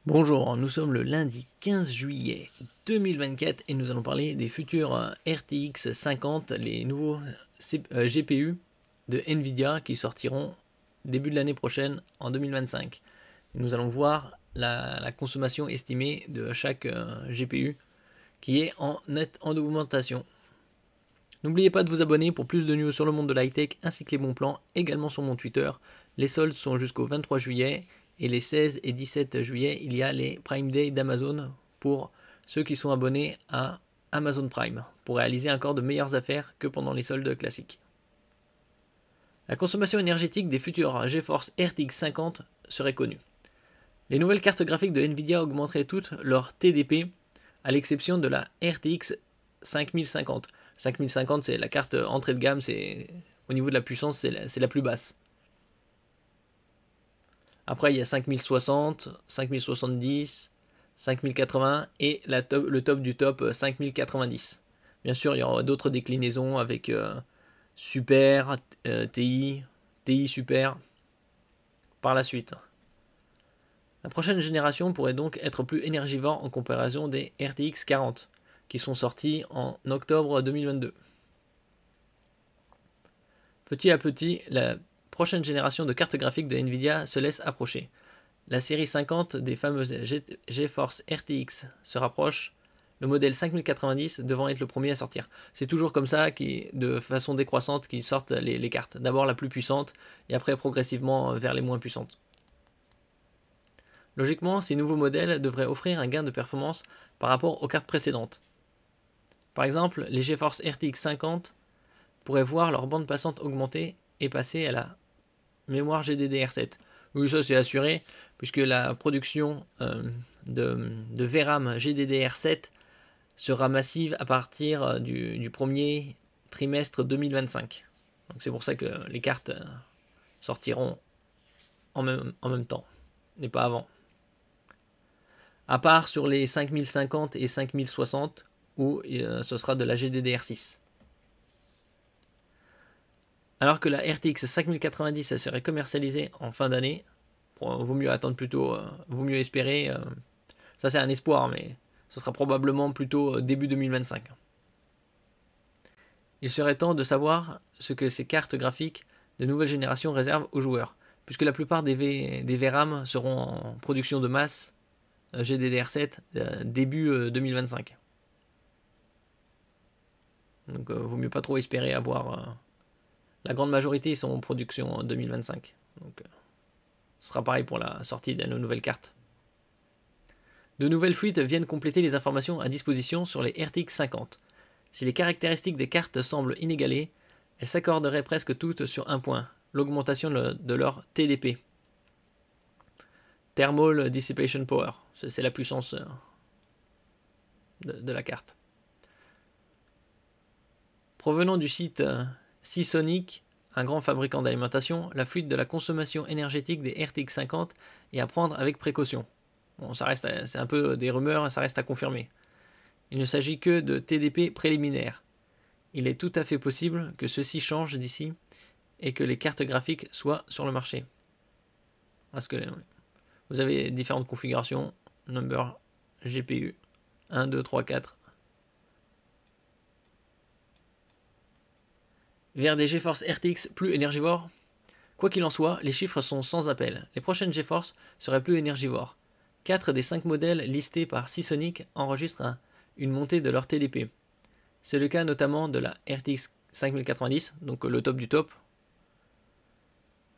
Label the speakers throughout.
Speaker 1: Bonjour, nous sommes le lundi 15 juillet 2024 et nous allons parler des futurs RTX 50, les nouveaux GPU de Nvidia qui sortiront début de l'année prochaine en 2025. Nous allons voir la consommation estimée de chaque GPU qui est en nette en augmentation. N'oubliez pas de vous abonner pour plus de news sur le monde de l'high-tech ainsi que les bons plans, également sur mon Twitter. Les soldes sont jusqu'au 23 juillet. Et les 16 et 17 juillet, il y a les Prime Day d'Amazon pour ceux qui sont abonnés à Amazon Prime, pour réaliser encore de meilleures affaires que pendant les soldes classiques. La consommation énergétique des futurs GeForce RTX 50 serait connue. Les nouvelles cartes graphiques de Nvidia augmenteraient toutes leur TDP, à l'exception de la RTX 5050. 5050, c'est la carte entrée de gamme, au niveau de la puissance, c'est la plus basse. Après, il y a 5060, 5070, 5080 et le top du top 5090. Bien sûr, il y aura d'autres déclinaisons avec Super, TI, TI Super par la suite. La prochaine génération pourrait donc être plus énergivore en comparaison des RTX 40 qui sont sortis en octobre 2022. Petit à petit, la prochaine génération de cartes graphiques de Nvidia se laisse approcher. La série 50 des fameuses GeForce RTX se rapproche, le modèle 5090 devant être le premier à sortir. C'est toujours comme ça, de façon décroissante, qu'ils sortent les cartes. D'abord la plus puissante, et après progressivement vers les moins puissantes. Logiquement, ces nouveaux modèles devraient offrir un gain de performance par rapport aux cartes précédentes. Par exemple, les GeForce RTX 50 pourraient voir leur bande passante augmenter et passer à la mémoire GDDR7. Oui, ça c'est assuré, puisque la production de VRAM GDDR7 sera massive à partir du premier trimestre 2025. Donc c'est pour ça que les cartes sortiront en même temps, et pas avant. À part sur les 5050 et 5060, où ce sera de la GDDR6. Alors que la RTX 5090 serait commercialisée en fin d'année, vaut mieux attendre plutôt, vaut mieux espérer, ça c'est un espoir, mais ce sera probablement plutôt début 2025. Il serait temps de savoir ce que ces cartes graphiques de nouvelle génération réservent aux joueurs, puisque la plupart des VRAM seront en production de masse GDDR7 début 2025. Donc vaut mieux pas trop espérer avoir... La grande majorité sont en production en 2025. Donc, ce sera pareil pour la sortie de nos nouvelles cartes. De nouvelles fuites viennent compléter les informations à disposition sur les RTX 50. Si les caractéristiques des cartes semblent inégalées, elles s'accorderaient presque toutes sur un point, l'augmentation de leur TDP. Thermal Dissipation Power. C'est la puissance de la carte. Provenant du site Seasonic, un grand fabricant d'alimentation, la fuite de la consommation énergétique des RTX 50 est à prendre avec précaution. Bon, c'est un peu des rumeurs, ça reste à confirmer. Il ne s'agit que de TDP préliminaires. Il est tout à fait possible que ceci change d'ici et que les cartes graphiques soient sur le marché. Parce que vous avez différentes configurations, number GPU 1, 2, 3, 4. Vers des GeForce RTX plus énergivores. Quoi qu'il en soit, les chiffres sont sans appel. Les prochaines GeForce seraient plus énergivores. 4 des 5 modèles listés par Seasonic enregistrent une montée de leur TDP. C'est le cas notamment de la RTX 5090, donc le top du top,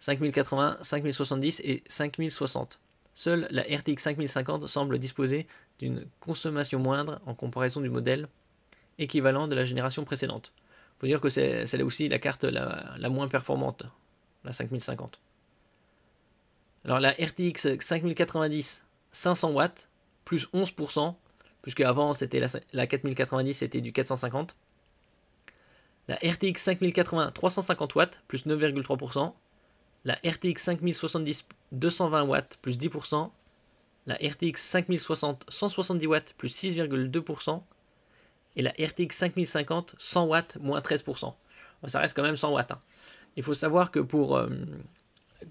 Speaker 1: 5080, 5070 et 5060. Seule la RTX 5050 semble disposer d'une consommation moindre en comparaison du modèle équivalent de la génération précédente. Il faut dire que c'est là aussi la carte la moins performante, la 5050. Alors la RTX 5090, 500 watts, plus 11%, puisque avant c'était la 4090, c'était du 450. La RTX 5080, 350 watts, plus 9,3%. La RTX 5070, 220 watts, plus 10%. La RTX 5060, 170 watts, plus 6,2%. Et la RTX 5050, 100 watts, moins 13%. Ça reste quand même 100 watts. Il faut savoir que pour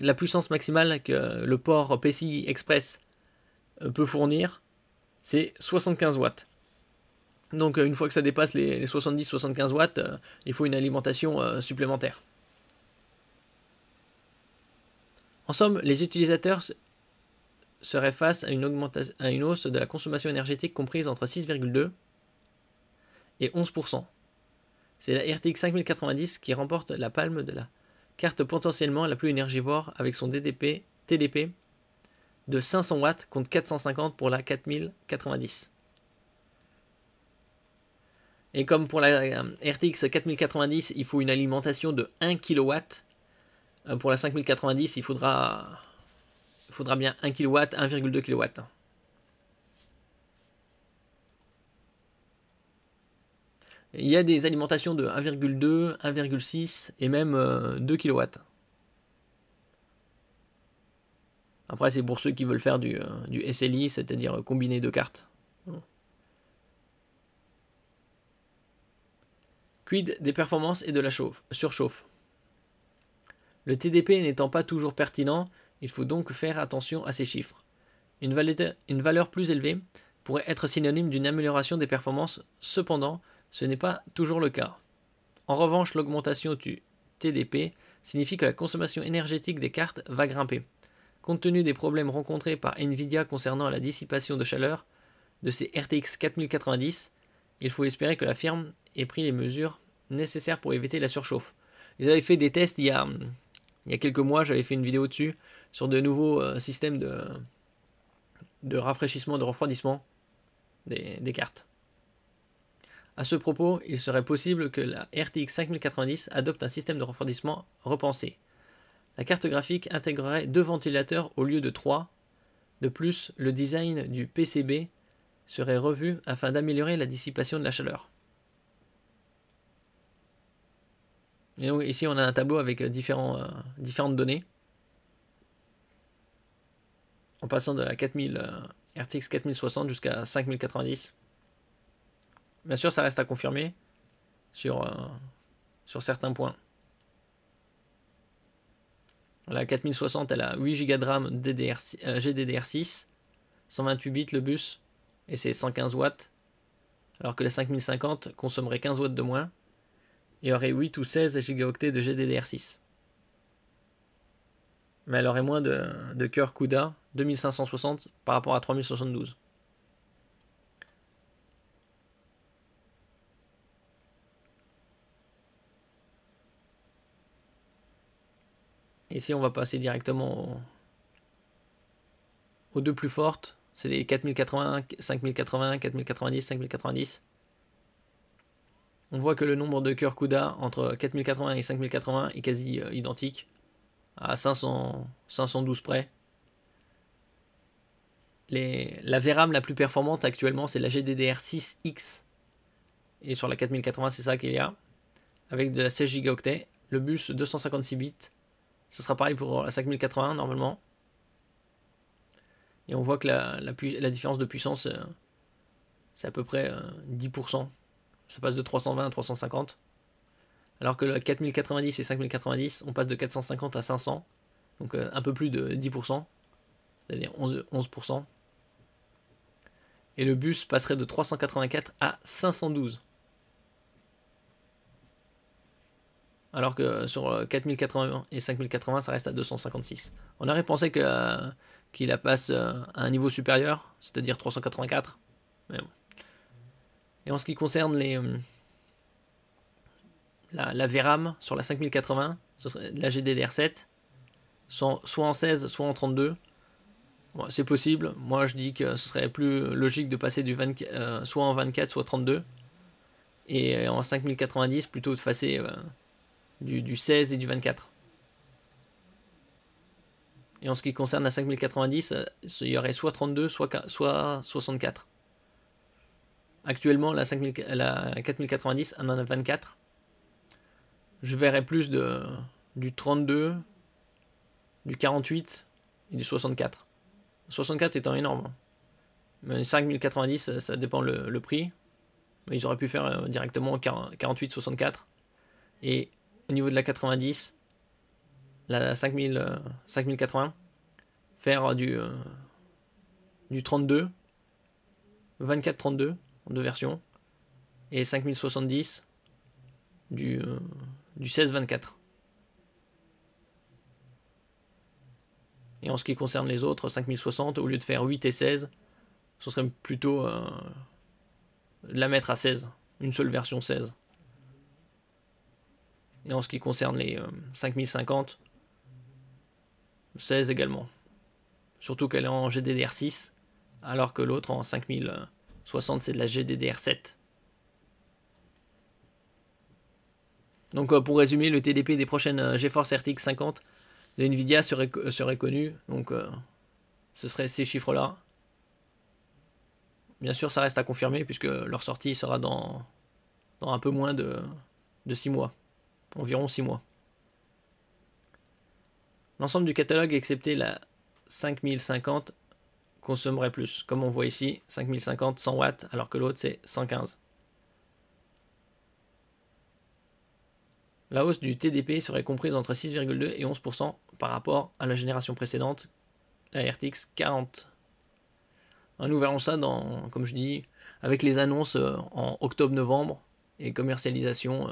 Speaker 1: la puissance maximale que le port PCI Express peut fournir, c'est 75 watts. Donc une fois que ça dépasse les 70-75 watts, il faut une alimentation supplémentaire. En somme, les utilisateurs seraient face à une hausse de la consommation énergétique comprise entre 6,2 et 11%. C'est la RTX 5090 qui remporte la palme de la carte potentiellement la plus énergivore avec son TDP de 500 watts contre 450 pour la 4090. Et comme pour la RTX 4090, il faut une alimentation de 1 kW, pour la 5090, il faudra bien 1 kW, 1,2 kW. Il y a des alimentations de 1,2, 1,6 et même 2 kW. Après, c'est pour ceux qui veulent faire du SLI, c'est-à-dire combiner deux cartes. Quid des performances et de la surchauffe? Le TDP n'étant pas toujours pertinent, il faut donc faire attention à ces chiffres. Une valeur plus élevée pourrait être synonyme d'une amélioration des performances, cependant, ce n'est pas toujours le cas. En revanche, l'augmentation du TDP signifie que la consommation énergétique des cartes va grimper. Compte tenu des problèmes rencontrés par Nvidia concernant la dissipation de chaleur de ces RTX 4090, il faut espérer que la firme ait pris les mesures nécessaires pour éviter la surchauffe. Ils avaient fait des tests il y a quelques mois, j'avais fait une vidéo dessus, sur de nouveaux systèmes de rafraîchissement, de refroidissement des cartes. À ce propos, il serait possible que la RTX 5090 adopte un système de refroidissement repensé. La carte graphique intégrerait 2 ventilateurs au lieu de 3. De plus, le design du PCB serait revu afin d'améliorer la dissipation de la chaleur. Et donc ici on a un tableau avec différentes données. En passant de la RTX 4060 jusqu'à 5090. Bien sûr, ça reste à confirmer sur certains points. La 4060, elle a 8 Go de RAM GDDR6, 128 bits le bus, et c'est 115 watts, alors que la 5050 consommerait 15 watts de moins, et aurait 8 ou 16 Go de GDDR6. Mais elle aurait moins de cœur CUDA, 2560 par rapport à 3072. Ici, on va passer directement aux deux plus fortes. C'est les 4080, 5080, 4090, 5090. On voit que le nombre de cœurs CUDA entre 4080 et 5080 est quasi identique, à 512 près. La VRAM la plus performante actuellement, c'est la GDDR6X. Et sur la 4080, c'est ça qu'il y a. Avec de la 16 Go. Le bus 256 bits. Ce sera pareil pour la 5080 normalement. Et on voit que la différence de puissance, c'est à peu près 10%. Ça passe de 320 à 350. Alors que la 4090 et 5090, on passe de 450 à 500. Donc un peu plus de 10%. C'est-à-dire 11%. Et le bus passerait de 384 à 512. Alors que sur 4080 et 5080, ça reste à 256. On aurait pensé qu'il la passe à un niveau supérieur, c'est-à-dire 384. Mais bon. Et en ce qui concerne la VRAM sur la 5080, ce serait la GDDR7, soit en 16, soit en 32. Bon, c'est possible. Moi, je dis que ce serait plus logique de passer soit en 24, soit 32. Et en 5090, plutôt de passer du 16 et du 24. Et en ce qui concerne la 5090, il y aurait soit 32, soit 64. Actuellement, la 4090 en a 24. Je verrais plus du 32, du 48 et du 64. 64 étant énorme. Mais 5090, ça dépend le prix. Mais ils auraient pu faire directement 48-64. Et au niveau de la 90, la 5080, faire du 32, 24-32 en deux versions, et 5070 du 16-24. Et en ce qui concerne les autres, 5060, au lieu de faire 8 et 16, ce serait plutôt de la mettre à 16, une seule version 16. Et en ce qui concerne les 5050, 16 également. Surtout qu'elle est en GDDR6, alors que l'autre en 5060 c'est de la GDDR7. Donc pour résumer, le TDP des prochaines GeForce RTX 50 de Nvidia serait connu. Donc ce serait ces chiffres-là. Bien sûr, ça reste à confirmer puisque leur sortie sera dans un peu moins de 6 mois. Environ 6 mois. L'ensemble du catalogue, excepté la 5050, consommerait plus. Comme on voit ici, 5050, 100 watts, alors que l'autre c'est 115. La hausse du TDP serait comprise entre 6,2 et 11% par rapport à la génération précédente, la RTX 40. Nous verrons ça, comme je dis, avec les annonces en octobre-novembre et commercialisation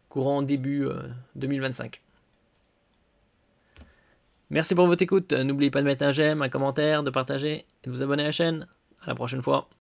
Speaker 1: courant début 2025. Merci pour votre écoute. N'oubliez pas de mettre un j'aime, un commentaire, de partager et de vous abonner à la chaîne. À la prochaine fois.